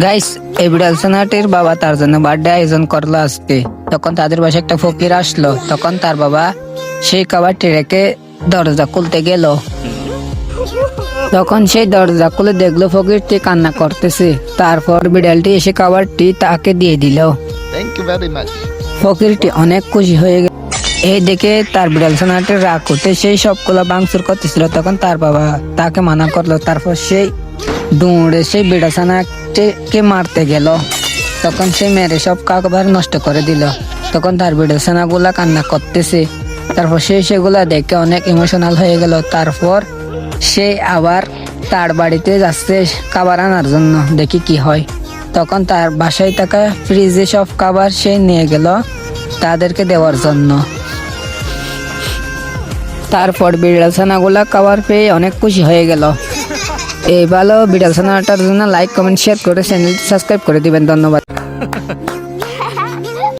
Guys, এই বিড়াল ছানাটির বাবা তার জন্য বার্থডে আয়োজন করলো আজকে। তখন তাদের বাসায় একটা ফকির আসলো। তখন তার বাবা সেই খাবারটি রেখে দরজা খুলতে গেল। তখন সেই দরজা খুলে দেখলো ফকিরটি কান্না করতেছে। তারপর বিড়ালটি এসে খাবারটি তাকে দিয়ে দিল। Thank you very much. ফকিরটি অনেক খুশি হয়ে গেল। এই দেখে তার বিড়াল ছানাটির রাগ উঠে সেই সবগুলো ভাঙচুর করতেছিল। তখন তার বাবা তাকে মানা করলো। তারপর সেই দৌড়ে সেই বিড়াল ছানাটিকে মারতে গেল। তখন সে মেরে সব খাবার নষ্ট করে দিল। তখন তার বিড়াল ছানাগুলা কান্না করতেছে। তারপর সে সেগুলা দেখে অনেক ইমোশনাল হয়ে গেল। তারপর সে আবার তার বাড়িতে যাচ্ছে খাবার আনার জন্য, দেখি কি হয়। তখন তার বাসায় থাকা ফ্রিজে সব খাবার সে নিয়ে গেল তাদেরকে দেওয়ার জন্য। তারপর বিড়াল ছানাগুলা খাবার পেয়ে অনেক খুশি হয়ে গেল। এই ভালো বিড়াল ছানাটার জন্য লাইক, কমেন্ট, শেয়ার করে চ্যানেলটি সাবস্ক্রাইব করে দিবেন। ধন্যবাদ।